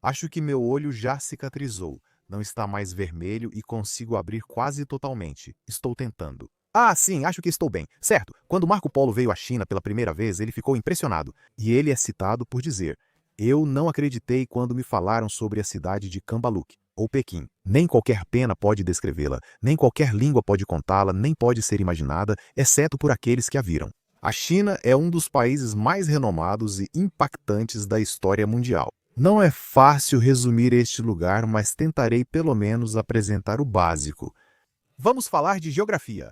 Acho que meu olho já cicatrizou. Não está mais vermelho e consigo abrir quase totalmente. Estou tentando. Ah, sim, acho que estou bem. Certo, quando Marco Polo veio à China pela primeira vez, ele ficou impressionado. E ele é citado por dizer: "Eu não acreditei quando me falaram sobre a cidade de Cambaluque, ou Pequim. Nem qualquer pena pode descrevê-la, nem qualquer língua pode contá-la, nem pode ser imaginada, exceto por aqueles que a viram." A China é um dos países mais renomados e impactantes da história mundial. Não é fácil resumir este lugar, mas tentarei pelo menos apresentar o básico. Vamos falar de geografia.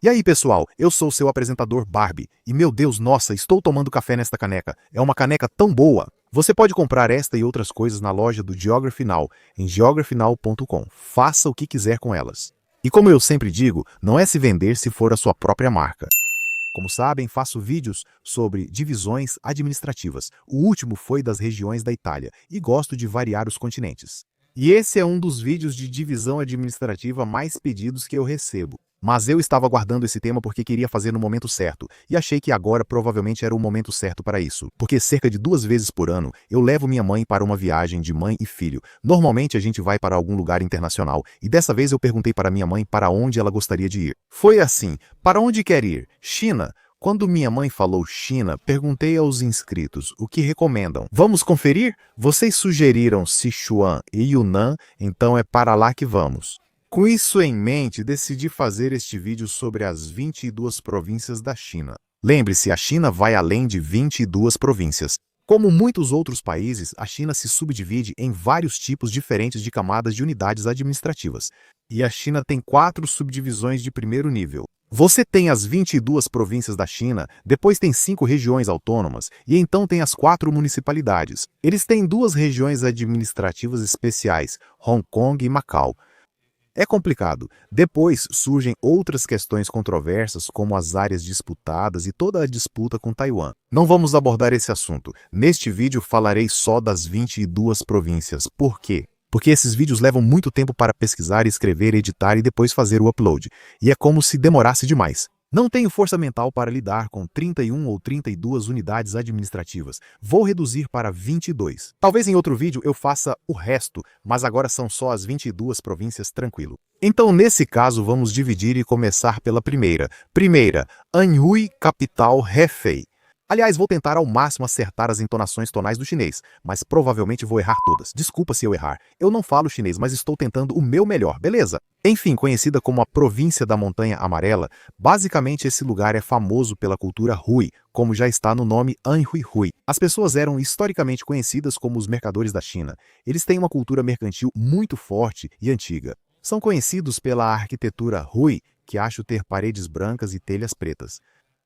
E aí, pessoal, eu sou seu apresentador Barbie. E meu Deus, nossa, estou tomando café nesta caneca. É uma caneca tão boa! Você pode comprar esta e outras coisas na loja do Geography Now, em geographynow.com. Faça o que quiser com elas. E como eu sempre digo, não é se vender se for a sua própria marca. Como sabem, faço vídeos sobre divisões administrativas. O último foi das regiões da Itália e gosto de variar os continentes. E esse é um dos vídeos de divisão administrativa mais pedidos que eu recebo. Mas eu estava aguardando esse tema porque queria fazer no momento certo, e achei que agora provavelmente era o momento certo para isso, porque cerca de 2 vezes por ano eu levo minha mãe para uma viagem de mãe e filho. Normalmente a gente vai para algum lugar internacional, e dessa vez eu perguntei para minha mãe para onde ela gostaria de ir. Foi assim: para onde quer ir? China? Quando minha mãe falou China, perguntei aos inscritos o que recomendam. Vamos conferir? Vocês sugeriram Sichuan e Yunnan, então é para lá que vamos. Com isso em mente, decidi fazer este vídeo sobre as 22 províncias da China. Lembre-se, a China vai além de 22 províncias. Como muitos outros países, a China se subdivide em vários tipos diferentes de camadas de unidades administrativas. E a China tem 4 subdivisões de primeiro nível. Você tem as 22 províncias da China, depois tem 5 regiões autônomas, e então tem as 4 municipalidades. Eles têm 2 regiões administrativas especiais, Hong Kong e Macau. É complicado. Depois surgem outras questões controversas, como as áreas disputadas e toda a disputa com Taiwan. Não vamos abordar esse assunto. Neste vídeo falarei só das 22 províncias. Por quê? Porque esses vídeos levam muito tempo para pesquisar, escrever, editar e depois fazer o upload. E é como se demorasse demais. Não tenho força mental para lidar com 31 ou 32 unidades administrativas. Vou reduzir para 22. Talvez em outro vídeo eu faça o resto, mas agora são só as 22 províncias, tranquilo. Então, nesse caso, vamos dividir e começar pela primeira. Primeira, Anhui, capital Hefei. Aliás, vou tentar ao máximo acertar as entonações tonais do chinês, mas provavelmente vou errar todas. Desculpa se eu errar. Eu não falo chinês, mas estou tentando o meu melhor, beleza? Enfim, conhecida como a Província da Montanha Amarela, basicamente esse lugar é famoso pela cultura Hui, como já está no nome Anhui Hui. As pessoas eram historicamente conhecidas como os mercadores da China. Eles têm uma cultura mercantil muito forte e antiga. São conhecidos pela arquitetura Hui, que acho ter paredes brancas e telhas pretas.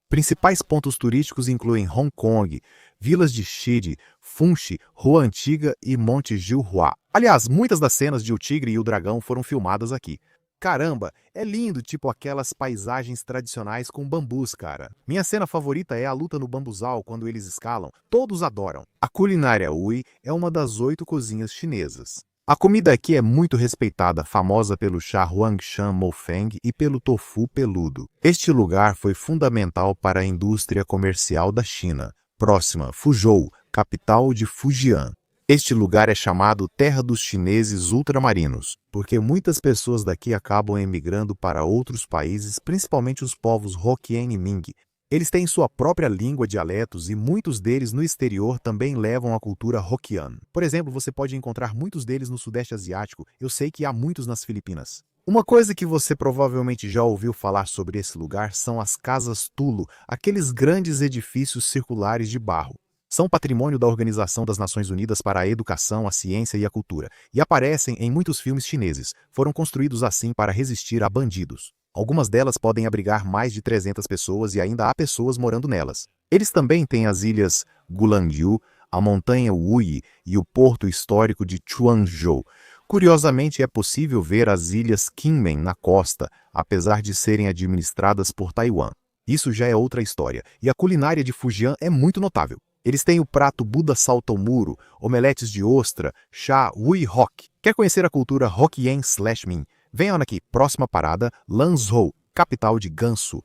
Principais pontos turísticos incluem Hong Kong, vilas de Shidi, Funshi, Rua Antiga e Monte Jiuhua. Aliás, muitas das cenas de O Tigre e o Dragão foram filmadas aqui. Caramba, é lindo, tipo aquelas paisagens tradicionais com bambus, cara. Minha cena favorita é a luta no bambuzal quando eles escalam. Todos adoram. A culinária Hui é uma das 8 cozinhas chinesas. A comida aqui é muito respeitada, famosa pelo chá Huangshan Moufeng e pelo tofu peludo. Este lugar foi fundamental para a indústria comercial da China. Próxima, Fuzhou, capital de Fujian. Este lugar é chamado Terra dos Chineses Ultramarinos, porque muitas pessoas daqui acabam emigrando para outros países, principalmente os povos Hokkien e Ming. Eles têm sua própria língua, dialetos, e muitos deles no exterior também levam a cultura Hokkien. Por exemplo, você pode encontrar muitos deles no Sudeste Asiático. Eu sei que há muitos nas Filipinas. Uma coisa que você provavelmente já ouviu falar sobre esse lugar são as casas Tulo, aqueles grandes edifícios circulares de barro. São patrimônio da Organização das Nações Unidas para a Educação, a Ciência e a Cultura, e aparecem em muitos filmes chineses. Foram construídos assim para resistir a bandidos. Algumas delas podem abrigar mais de 300 pessoas e ainda há pessoas morando nelas. Eles também têm as ilhas Gulandiu, a montanha Wuyi e o porto histórico de Chuanzhou. Curiosamente, é possível ver as ilhas Kinmen na costa, apesar de serem administradas por Taiwan. Isso já é outra história, e a culinária de Fujian é muito notável. Eles têm o prato Buda salta ao muro, omeletes de ostra, chá Wui Hock. Quer conhecer a cultura Hokkien/Min? Venham aqui, próxima parada, Lanzhou, capital de Gansu.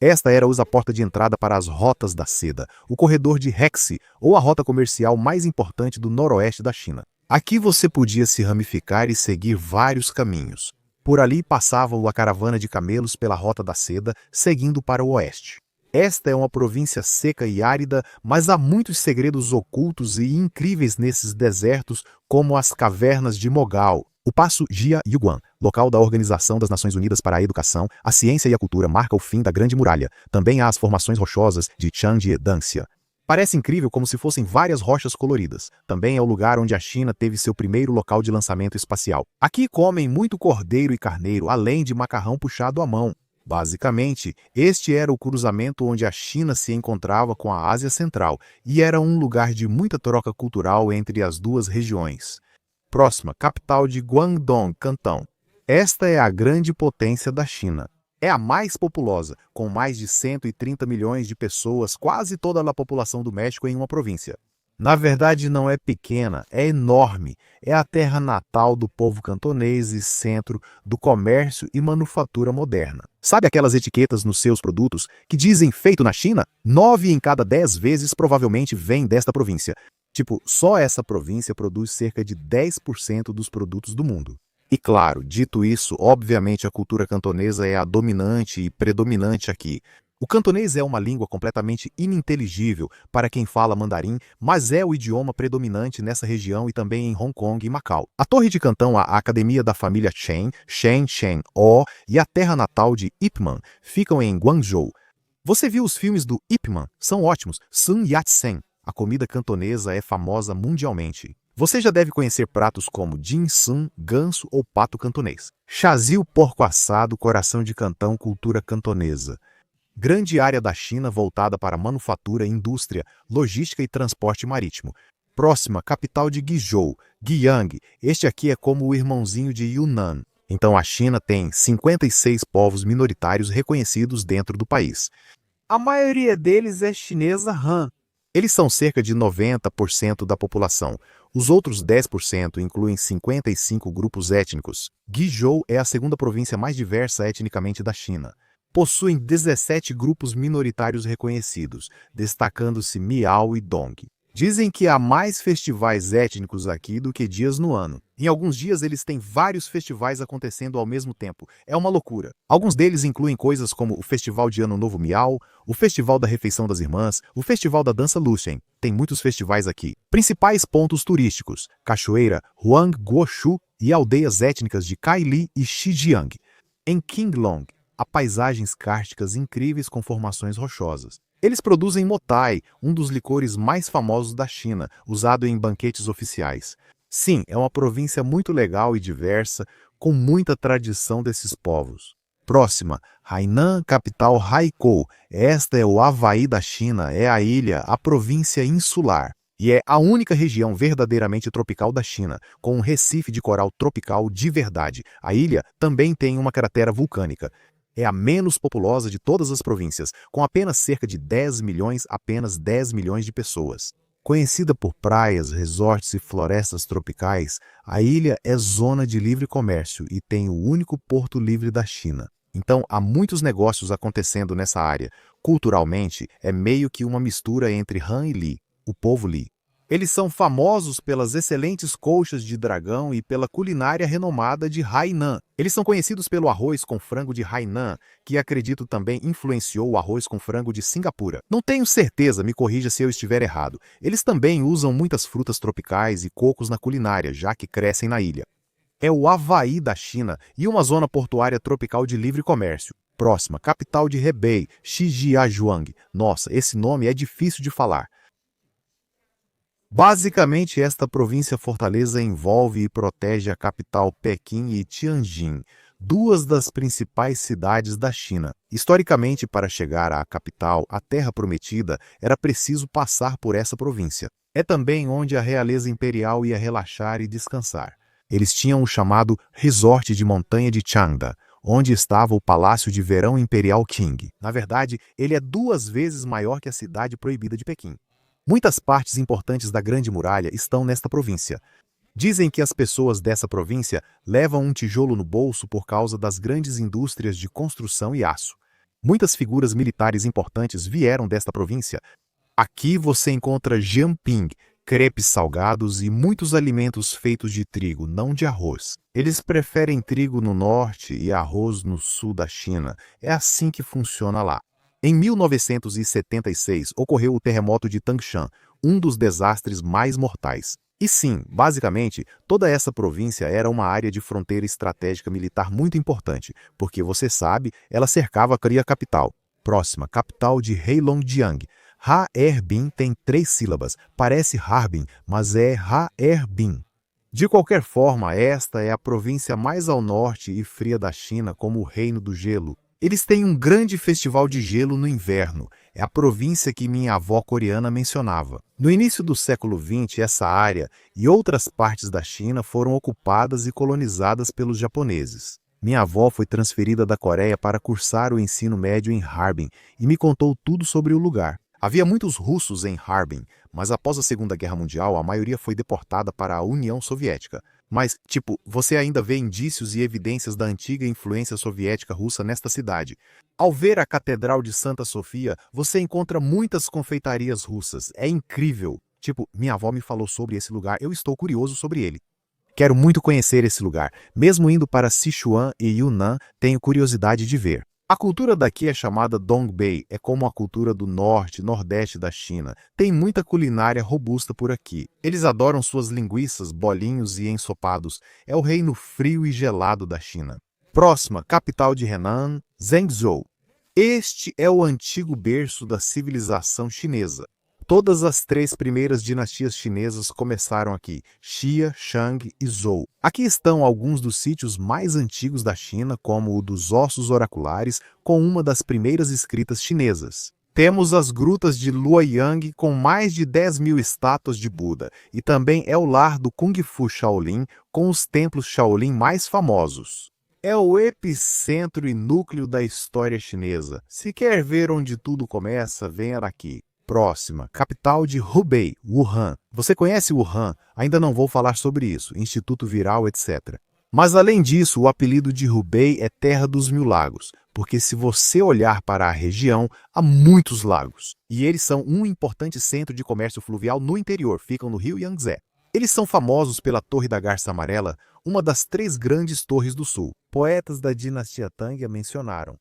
Esta era a porta de entrada para as rotas da seda, o corredor de Hexi, ou a rota comercial mais importante do noroeste da China. Aqui você podia se ramificar e seguir vários caminhos. Por ali passava a caravana de camelos pela rota da seda, seguindo para o oeste. Esta é uma província seca e árida, mas há muitos segredos ocultos e incríveis nesses desertos, como as cavernas de Mogal. O Paço Jia Yuguan, local da Organização das Nações Unidas para a Educação, a Ciência e a Cultura, marca o fim da Grande Muralha. Também há as formações rochosas de Changjiedangxia. Parece incrível como se fossem várias rochas coloridas. Também é o lugar onde a China teve seu primeiro local de lançamento espacial. Aqui comem muito cordeiro e carneiro, além de macarrão puxado à mão. Basicamente, este era o cruzamento onde a China se encontrava com a Ásia Central e era um lugar de muita troca cultural entre as duas regiões. Próxima, capital de Guangdong, Cantão. Esta é a grande potência da China. É a mais populosa, com mais de 130 milhões de pessoas, quase toda a população do México em uma província. Na verdade, não é pequena, é enorme. É a terra natal do povo cantonês e centro do comércio e manufatura moderna. Sabe aquelas etiquetas nos seus produtos que dizem feito na China? 9 em cada 10 vezes provavelmente vem desta província. Tipo, só essa província produz cerca de 10% dos produtos do mundo. E claro, dito isso, obviamente a cultura cantonesa é a dominante e predominante aqui. O cantonês é uma língua completamente ininteligível para quem fala mandarim, mas é o idioma predominante nessa região e também em Hong Kong e Macau. A Torre de Cantão, a academia da família Chen, Shen, e a terra natal de Ip Man ficam em Guangzhou. Você viu os filmes do Ip Man? São ótimos. Sun Yat-sen. A comida cantonesa é famosa mundialmente. Você já deve conhecer pratos como dim sum, ganso ou pato cantonês. Chazil, porco assado, coração de Cantão, cultura cantonesa. Grande área da China voltada para manufatura, indústria, logística e transporte marítimo. Próxima, capital de Guizhou, Guiyang. Este aqui é como o irmãozinho de Yunnan. Então a China tem 56 povos minoritários reconhecidos dentro do país. A maioria deles é chinesa Han. Eles são cerca de 90% da população. Os outros 10% incluem 55 grupos étnicos. Guizhou é a segunda província mais diversa etnicamente da China. Possuem 17 grupos minoritários reconhecidos, destacando-se Miao e Dong. Dizem que há mais festivais étnicos aqui do que dias no ano. Em alguns dias eles têm vários festivais acontecendo ao mesmo tempo. É uma loucura. Alguns deles incluem coisas como o Festival de Ano Novo Miao, o Festival da Refeição das Irmãs, o Festival da Dança Luchen. Tem muitos festivais aqui. Principais pontos turísticos: Cachoeira Huangguoshu e aldeias étnicas de Kaili e Shijiang. Em Qinglong, há paisagens kársticas incríveis com formações rochosas. Eles produzem motai, um dos licores mais famosos da China, usado em banquetes oficiais. Sim, é uma província muito legal e diversa, com muita tradição desses povos. Próxima, Hainan, capital Haikou. Esta é o Havaí da China, é a ilha, a província insular. E é a única região verdadeiramente tropical da China, com um recife de coral tropical de verdade. A ilha também tem uma cratera vulcânica. É a menos populosa de todas as províncias, com apenas cerca de 10 milhões de pessoas. Conhecida por praias, resorts e florestas tropicais, a ilha é zona de livre comércio e tem o único porto livre da China. Então, há muitos negócios acontecendo nessa área. Culturalmente, é meio que uma mistura entre Han e Li, o povo Li. Eles são famosos pelas excelentes colchas de dragão e pela culinária renomada de Hainan. Eles são conhecidos pelo arroz com frango de Hainan, que acredito também influenciou o arroz com frango de Singapura. Não tenho certeza, me corrija se eu estiver errado. Eles também usam muitas frutas tropicais e cocos na culinária, já que crescem na ilha. É o Havaí da China e uma zona portuária tropical de livre comércio. Próxima, capital de Hebei, Shijiazhuang. Nossa, esse nome é difícil de falar. Basicamente, esta província-fortaleza envolve e protege a capital Pequim e Tianjin, duas das principais cidades da China. Historicamente, para chegar à capital, a Terra Prometida, era preciso passar por essa província. É também onde a realeza imperial ia relaxar e descansar. Eles tinham o chamado Resort de Montanha de Changda, onde estava o Palácio de Verão Imperial Qing. Na verdade, ele é 2 vezes maior que a cidade proibida de Pequim. Muitas partes importantes da Grande Muralha estão nesta província. Dizem que as pessoas dessa província levam um tijolo no bolso por causa das grandes indústrias de construção e aço. Muitas figuras militares importantes vieram desta província. Aqui você encontra jianping, crepes salgados e muitos alimentos feitos de trigo, não de arroz. Eles preferem trigo no norte e arroz no sul da China. É assim que funciona lá. Em 1976, ocorreu o terremoto de Tangshan, um dos desastres mais mortais. E sim, basicamente, toda essa província era uma área de fronteira estratégica militar muito importante, porque você sabe, ela cercava a capital. Próxima, capital de Heilongjiang. Ha-Er-Bin tem 3 sílabas, parece Harbin, mas é Ha-Er-Bin. De qualquer forma, esta é a província mais ao norte e fria da China, como o Reino do Gelo. Eles têm um grande festival de gelo no inverno. É a província que minha avó coreana mencionava. No início do século XX, essa área e outras partes da China foram ocupadas e colonizadas pelos japoneses. Minha avó foi transferida da Coreia para cursar o ensino médio em Harbin e me contou tudo sobre o lugar. Havia muitos russos em Harbin, mas após a Segunda Guerra Mundial, a maioria foi deportada para a União Soviética. Mas, você ainda vê indícios e evidências da antiga influência soviética russa nesta cidade. Ao ver a Catedral de Santa Sofia, você encontra muitas confeitarias russas. É incrível. Minha avó me falou sobre esse lugar, eu estou curioso sobre ele. Quero muito conhecer esse lugar. Mesmo indo para Sichuan e Yunnan, tenho curiosidade de ver. A cultura daqui é chamada Dongbei, é como a cultura do norte e nordeste da China. Tem muita culinária robusta por aqui. Eles adoram suas linguiças, bolinhos e ensopados. É o reino frio e gelado da China. Próxima, capital de Henan, Zhengzhou. Este é o antigo berço da civilização chinesa. Todas as 3 primeiras dinastias chinesas começaram aqui, Xia, Shang e Zhou. Aqui estão alguns dos sítios mais antigos da China, como o dos ossos oraculares, com uma das primeiras escritas chinesas. Temos as grutas de Luoyang, com mais de 10.000 estátuas de Buda, e também é o lar do Kung Fu Shaolin, com os templos Shaolin mais famosos. É o epicentro e núcleo da história chinesa. Se quer ver onde tudo começa, venha daqui. Próxima, capital de Hubei, Wuhan. Você conhece Wuhan? Ainda não vou falar sobre isso, Instituto Viral, etc. Mas além disso, o apelido de Hubei é Terra dos Mil Lagos, porque se você olhar para a região, há muitos lagos. E eles são um importante centro de comércio fluvial no interior, ficam no rio Yangtze. Eles são famosos pela Torre da Garça Amarela, uma das 3 grandes torres do sul. Poetas da dinastia Tang a mencionaram.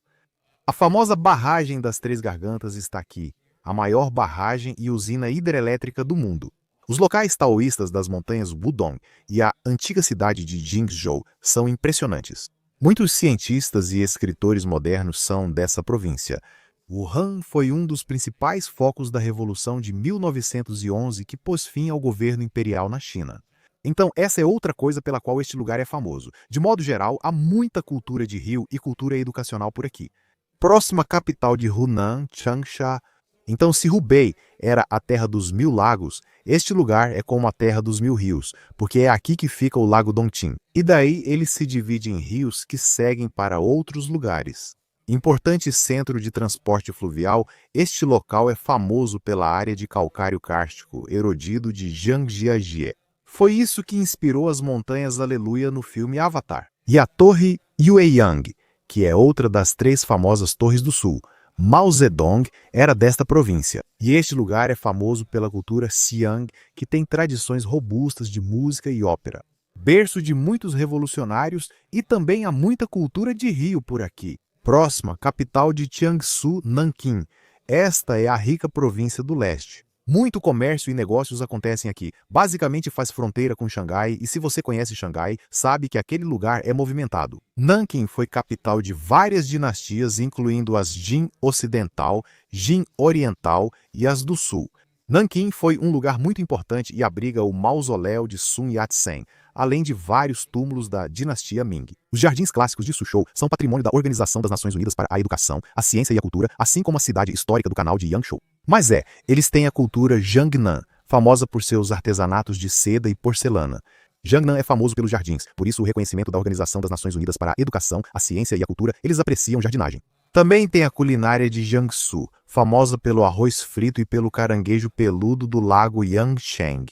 A famosa barragem das 3 Gargantas está aqui, a maior barragem e usina hidrelétrica do mundo. Os locais taoístas das montanhas Wudong e a antiga cidade de Jingzhou são impressionantes. Muitos cientistas e escritores modernos são dessa província. Wuhan foi um dos principais focos da Revolução de 1911 que pôs fim ao governo imperial na China. Então, essa é outra coisa pela qual este lugar é famoso. De modo geral, há muita cultura de rio e cultura educacional por aqui. Próxima capital de Hunan, Changsha. Então, se Hubei era a terra dos 1000 lagos, este lugar é como a terra dos 1000 rios, porque é aqui que fica o Lago Dongting. E daí ele se divide em rios que seguem para outros lugares. Importante centro de transporte fluvial, este local é famoso pela área de calcário kárstico erodido de Zhangjiajie. Foi isso que inspirou as montanhas Aleluia no filme Avatar. E a Torre Yueyang, que é outra das 3 famosas torres do sul. Mao Zedong era desta província, e este lugar é famoso pela cultura Xiang, que tem tradições robustas de música e ópera. Berço de muitos revolucionários e também há muita cultura de rio por aqui. Próxima, capital de Jiangsu, Nanquim. Esta é a rica província do leste. Muito comércio e negócios acontecem aqui. Basicamente faz fronteira com Xangai e se você conhece Xangai, sabe que aquele lugar é movimentado. Nanquim foi capital de várias dinastias, incluindo as Jin Ocidental, Jin Oriental e as do Sul. Nanquim foi um lugar muito importante e abriga o mausoléu de Sun Yat-sen, além de vários túmulos da dinastia Ming. Os jardins clássicos de Suzhou são patrimônio da Organização das Nações Unidas para a Educação, a Ciência e a Cultura, assim como a cidade histórica do canal de Yangshuo. Mas eles têm a cultura Jiangnan, famosa por seus artesanatos de seda e porcelana. Jiangnan é famoso pelos jardins, por isso o reconhecimento da Organização das Nações Unidas para a Educação, a Ciência e a Cultura, eles apreciam jardinagem. Também tem a culinária de Jiangsu, famosa pelo arroz frito e pelo caranguejo peludo do lago Yangsheng.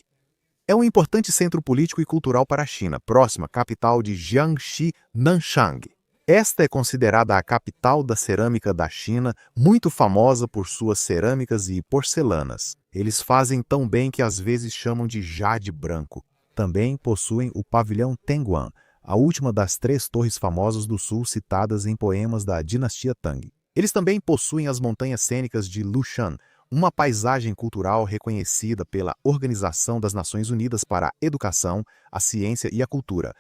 É um importante centro político e cultural para a China, próxima capital de Jiangxi, Nanchang. Esta é considerada a capital da cerâmica da China, muito famosa por suas cerâmicas e porcelanas. Eles fazem tão bem que às vezes chamam de jade branco. Também possuem o pavilhão Tengguan, a última das 3 torres famosas do sul citadas em poemas da dinastia Tang. Eles também possuem as montanhas cênicas de Lushan, uma paisagem cultural reconhecida pela Organização das Nações Unidas para a Educação, a Ciência e a Cultura.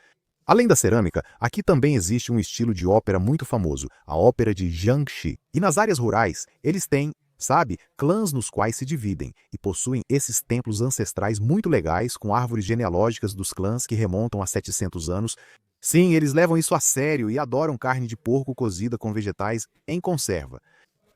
Além da cerâmica, aqui também existe um estilo de ópera muito famoso, a ópera de Jiangxi. E nas áreas rurais, eles têm, sabe, clãs nos quais se dividem e possuem esses templos ancestrais muito legais com árvores genealógicas dos clãs que remontam a 700 anos. Sim, eles levam isso a sério e adoram carne de porco cozida com vegetais em conserva.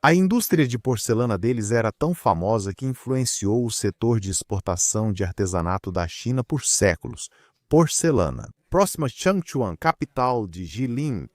A indústria de porcelana deles era tão famosa que influenciou o setor de exportação de artesanato da China por séculos. Porcelana. Próxima, Changchuan, capital de Jilin.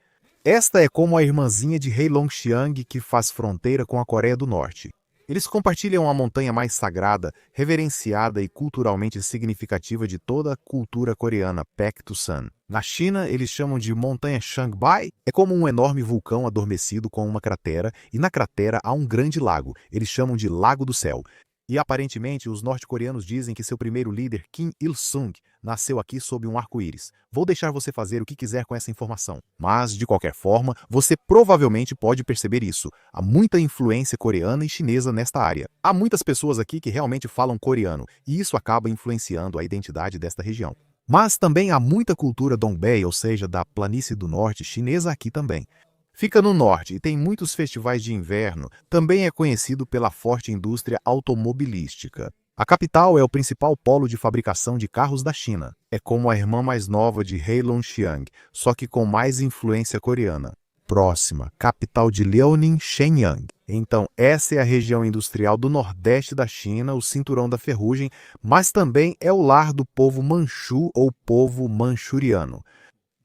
Esta é como a irmãzinha de Heilongjiang que faz fronteira com a Coreia do Norte. Eles compartilham a montanha mais sagrada, reverenciada e culturalmente significativa de toda a cultura coreana, Paektusan. Na China, eles chamam de Montanha Changbai. É como um enorme vulcão adormecido com uma cratera, e na cratera há um grande lago. Eles chamam de Lago do Céu. E aparentemente, os norte-coreanos dizem que seu primeiro líder, Kim Il-sung, nasceu aqui sob um arco-íris. Vou deixar você fazer o que quiser com essa informação. Mas, de qualquer forma, você provavelmente pode perceber isso. Há muita influência coreana e chinesa nesta área. Há muitas pessoas aqui que realmente falam coreano, e isso acaba influenciando a identidade desta região. Mas também há muita cultura Dongbei, ou seja, da planície do norte chinesa aqui também. Fica no norte e tem muitos festivais de inverno. Também é conhecido pela forte indústria automobilística. A capital é o principal polo de fabricação de carros da China. É como a irmã mais nova de Heilongjiang, só que com mais influência coreana. Próxima, capital de Liaoning, Shenyang. Então, essa é a região industrial do nordeste da China, o cinturão da ferrugem, mas também é o lar do povo manchu ou povo manchuriano.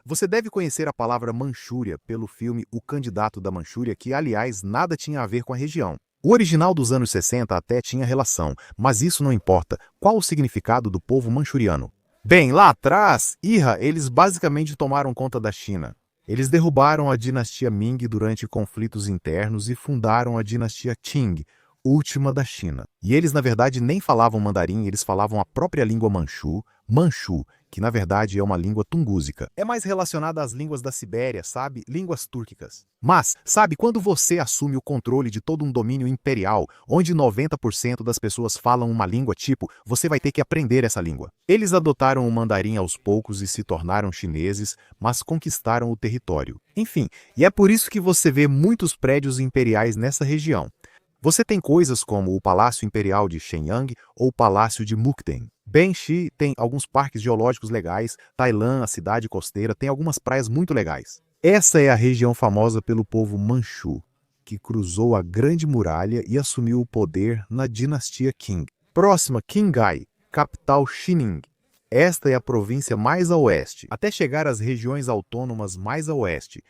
Você deve conhecer a palavra Manchúria pelo filme O Candidato da Manchúria, que, aliás, nada tinha a ver com a região. O original dos anos 60 até tinha relação, mas isso não importa. Qual o significado do povo manchuriano? Bem, lá atrás, eles basicamente tomaram conta da China. Eles derrubaram a dinastia Ming durante conflitos internos e fundaram a dinastia Qing, última da China. E eles, na verdade, nem falavam mandarim, eles falavam a própria língua manchu, que na verdade é uma língua tungúsica. É mais relacionada às línguas da Sibéria, sabe? Línguas túrquicas. Mas, sabe, quando você assume o controle de todo um domínio imperial, onde 90% das pessoas falam uma língua tipo, você vai ter que aprender essa língua. Eles adotaram o mandarim aos poucos e se tornaram chineses, mas conquistaram o território. Enfim, e é por isso que você vê muitos prédios imperiais nessa região. Você tem coisas como o Palácio Imperial de Shenyang ou o Palácio de Mukden. Benxi tem alguns parques geológicos legais, Tailã, a cidade costeira, tem algumas praias muito legais. Essa é a região famosa pelo povo Manchu, que cruzou a Grande Muralha e assumiu o poder na dinastia Qing. Próxima, Qinghai, capital Xining. Esta é a província mais a oeste, até chegar às regiões autônomas mais a oeste.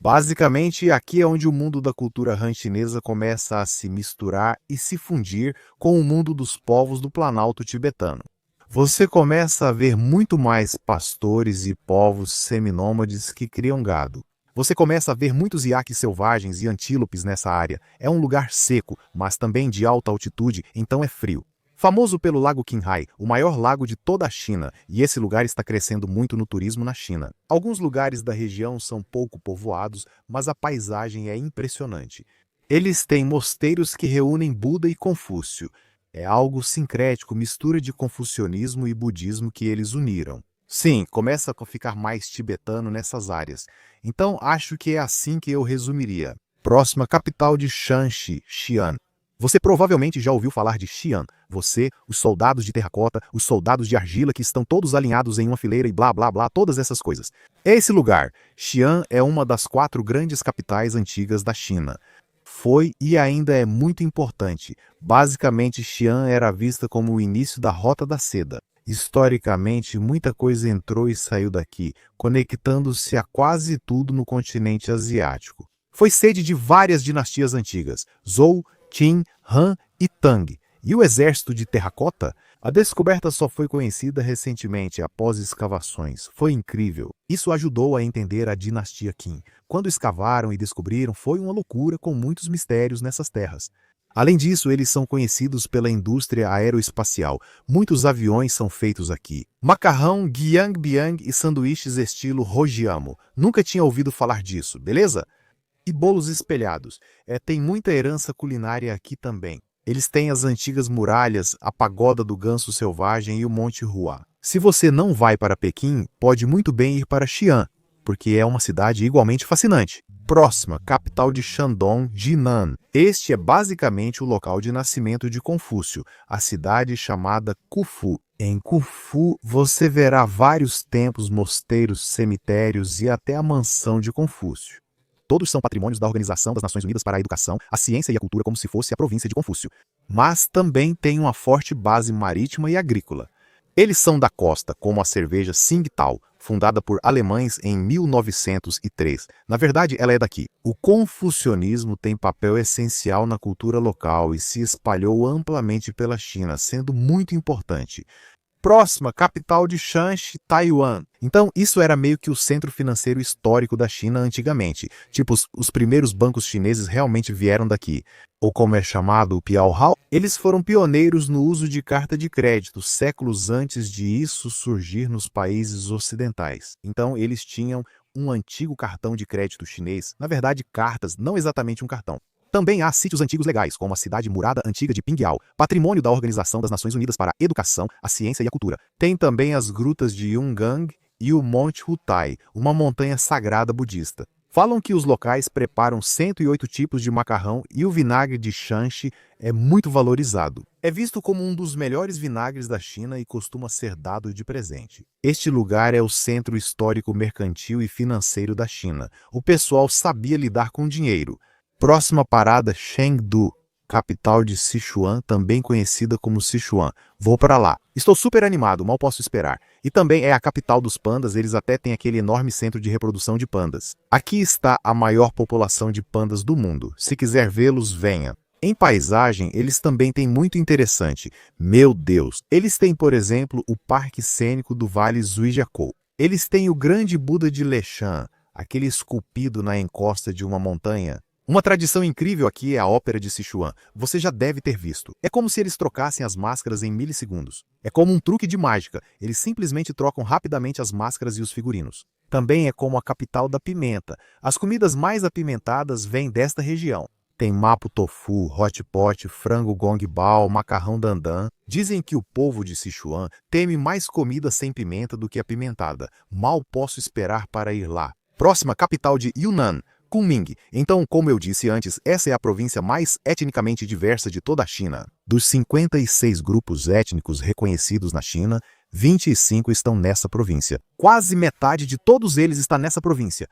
Basicamente, aqui é onde o mundo da cultura Han chinesa começa a se misturar e se fundir com o mundo dos povos do Planalto tibetano. Você começa a ver muito mais pastores e povos seminômades que criam gado. Você começa a ver muitos iaques selvagens e antílopes nessa área. É um lugar seco, mas também de alta altitude, então é frio. Famoso pelo Lago Qinghai, o maior lago de toda a China, e esse lugar está crescendo muito no turismo na China. Alguns lugares da região são pouco povoados, mas a paisagem é impressionante. Eles têm mosteiros que reúnem Buda e Confúcio. É algo sincrético, mistura de confucionismo e budismo que eles uniram. Sim, começa a ficar mais tibetano nessas áreas. Então, acho que é assim que eu resumiria. Próxima, capital de Shanxi, Xi'an. Você provavelmente já ouviu falar de Xi'an. Você, os soldados de terracota, os soldados de argila que estão todos alinhados em uma fileira e blá blá blá, todas essas coisas. É esse lugar. Xi'an é uma das 4 grandes capitais antigas da China. Foi e ainda é muito importante. Basicamente, Xi'an era vista como o início da Rota da Seda. Historicamente, muita coisa entrou e saiu daqui, conectando-se a quase tudo no continente asiático. Foi sede de várias dinastias antigas, Zhou, Qin, Han e Tang. E o exército de terracota? A descoberta só foi conhecida recentemente, após escavações. Foi incrível. Isso ajudou a entender a dinastia Qin. Quando escavaram e descobriram, foi uma loucura com muitos mistérios nessas terras. Além disso, eles são conhecidos pela indústria aeroespacial. Muitos aviões são feitos aqui. Macarrão, gyangbiang e sanduíches estilo Rojiamo. Nunca tinha ouvido falar disso, beleza? E bolos espelhados. Tem muita herança culinária aqui também. Eles têm as antigas muralhas, a pagoda do ganso selvagem e o Monte Hua. Se você não vai para Pequim, pode muito bem ir para Xi'an, porque é uma cidade igualmente fascinante. Próxima, capital de Shandong, Jinan. Este é basicamente o local de nascimento de Confúcio, a cidade chamada Khufu. Em Khufu, você verá vários templos, mosteiros, cemitérios e até a mansão de Confúcio. Todos são patrimônios da Organização das Nações Unidas para a Educação, a Ciência e a Cultura, como se fosse a província de Confúcio. Mas também tem uma forte base marítima e agrícola. Eles são da costa, como a cerveja Tsingtao, fundada por alemães em 1903. Na verdade, ela é daqui. O confucionismo tem papel essencial na cultura local e se espalhou amplamente pela China, sendo muito importante. Próxima, capital de Shanxi, Taiwan. Então, isso era meio que o centro financeiro histórico da China antigamente. Tipo, os primeiros bancos chineses realmente vieram daqui. Ou como é chamado, o Piaohao. Eles foram pioneiros no uso de carta de crédito, séculos antes de isso surgir nos países ocidentais. Então, eles tinham um antigo cartão de crédito chinês. Na verdade, cartas, não exatamente um cartão. Também há sítios antigos legais, como a cidade murada antiga de Pingyao, patrimônio da Organização das Nações Unidas para a Educação, a Ciência e a Cultura. Tem também as grutas de Yungang e o Monte Wutai, uma montanha sagrada budista. Falam que os locais preparam 108 tipos de macarrão e o vinagre de Shanxi é muito valorizado. É visto como um dos melhores vinagres da China e costuma ser dado de presente. Este lugar é o centro histórico mercantil e financeiro da China. O pessoal sabia lidar com dinheiro. Próxima parada, Chengdu, capital de Sichuan, também conhecida como Sichuan. Vou para lá. Estou super animado, mal posso esperar. E também é a capital dos pandas, eles até têm aquele enorme centro de reprodução de pandas. Aqui está a maior população de pandas do mundo. Se quiser vê-los, venha. Em paisagem, eles também têm muito interessante. Meu Deus! Eles têm, por exemplo, o Parque Cênico do Vale Zhujiakou. Eles têm o grande Buda de Leshan, aquele esculpido na encosta de uma montanha. Uma tradição incrível aqui é a Ópera de Sichuan. Você já deve ter visto. É como se eles trocassem as máscaras em milissegundos. É como um truque de mágica. Eles simplesmente trocam rapidamente as máscaras e os figurinos. Também é como a capital da pimenta. As comidas mais apimentadas vêm desta região. Tem mapo tofu, hot pot, frango gong bao, macarrão dandan. Dizem que o povo de Sichuan teme mais comida sem pimenta do que apimentada. Mal posso esperar para ir lá. Próxima, capital de Yunnan, Kunming. Então, como eu disse antes, essa é a província mais etnicamente diversa de toda a China. Dos 56 grupos étnicos reconhecidos na China, 25 estão nessa província. Quase metade de todos eles está nessa província.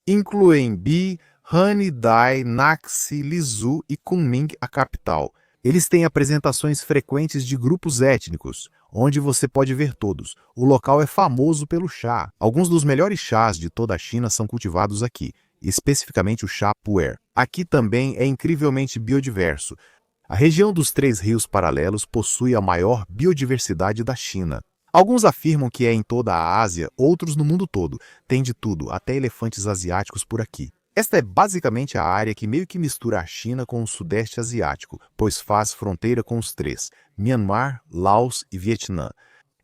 Incluem Bi, Han, Dai, Naxi, Lisu e Kunming, a capital. Eles têm apresentações frequentes de grupos étnicos, onde você pode ver todos. O local é famoso pelo chá. Alguns dos melhores chás de toda a China são cultivados aqui, especificamente o chá pu'er. Aqui também é incrivelmente biodiverso. A região dos Três Rios Paralelos possui a maior biodiversidade da China. Alguns afirmam que é em toda a Ásia, outros no mundo todo. Tem de tudo, até elefantes asiáticos por aqui. Esta é basicamente a área que meio que mistura a China com o Sudeste Asiático, pois faz fronteira com os três, Myanmar, Laos e Vietnã.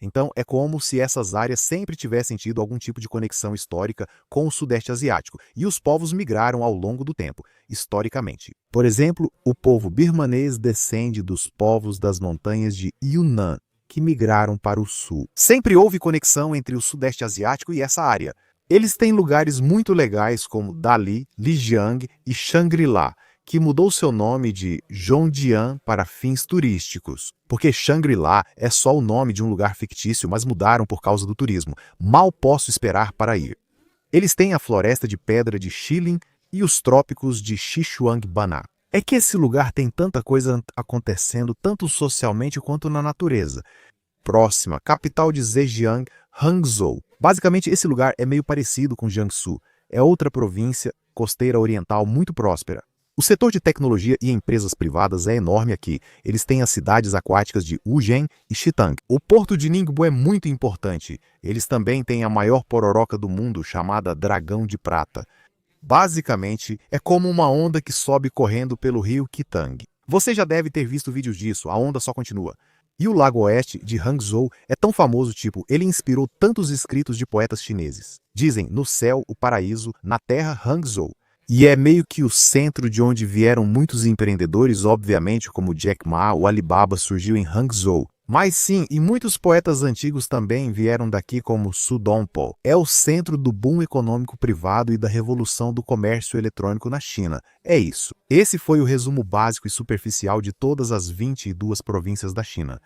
Então é como se essas áreas sempre tivessem tido algum tipo de conexão histórica com o Sudeste Asiático, e os povos migraram ao longo do tempo, historicamente. Por exemplo, o povo birmanês descende dos povos das montanhas de Yunnan, que migraram para o sul. Sempre houve conexão entre o Sudeste Asiático e essa área. Eles têm lugares muito legais como Dali, Lijiang e Shangri-La, que mudou seu nome de Zhongjiang para fins turísticos. Porque Shangri-La é só o nome de um lugar fictício, mas mudaram por causa do turismo. Mal posso esperar para ir. Eles têm a floresta de pedra de Shilin e os trópicos de Xishuangbanna. É que esse lugar tem tanta coisa acontecendo, tanto socialmente quanto na natureza. Próxima, capital de Zhejiang, Hangzhou. Basicamente, esse lugar é meio parecido com Jiangsu. É outra província costeira oriental muito próspera. O setor de tecnologia e empresas privadas é enorme aqui. Eles têm as cidades aquáticas de Ujin e Xitang. O porto de Ningbo é muito importante. Eles também têm a maior pororoca do mundo, chamada Dragão de Prata. Basicamente, é como uma onda que sobe correndo pelo rio Qitang. Você já deve ter visto vídeos disso, a onda só continua. E o Lago Oeste de Hangzhou é tão famoso, tipo, ele inspirou tantos escritos de poetas chineses. Dizem, no céu, o paraíso, na terra, Hangzhou. E é meio que o centro de onde vieram muitos empreendedores, obviamente, como Jack Ma, o Alibaba surgiu em Hangzhou. Mas sim, e muitos poetas antigos também vieram daqui como Su Dongpo. É o centro do boom econômico privado e da revolução do comércio eletrônico na China. É isso. Esse foi o resumo básico e superficial de todas as 22 províncias da China.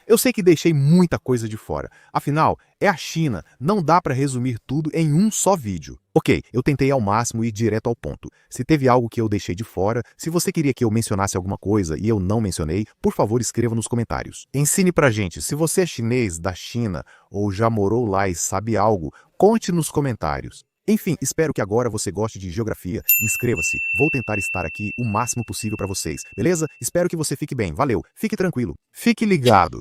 Eu sei que deixei muita coisa de fora. Afinal, é a China, não dá para resumir tudo em um só vídeo. Ok, eu tentei ao máximo ir direto ao ponto. Se teve algo que eu deixei de fora, se você queria que eu mencionasse alguma coisa e eu não mencionei, por favor escreva nos comentários. Ensine pra gente, se você é chinês da China ou já morou lá e sabe algo, conte nos comentários. Enfim, espero que agora você goste de geografia. Inscreva-se, vou tentar estar aqui o máximo possível para vocês, beleza? Espero que você fique bem, valeu, fique tranquilo, fique ligado.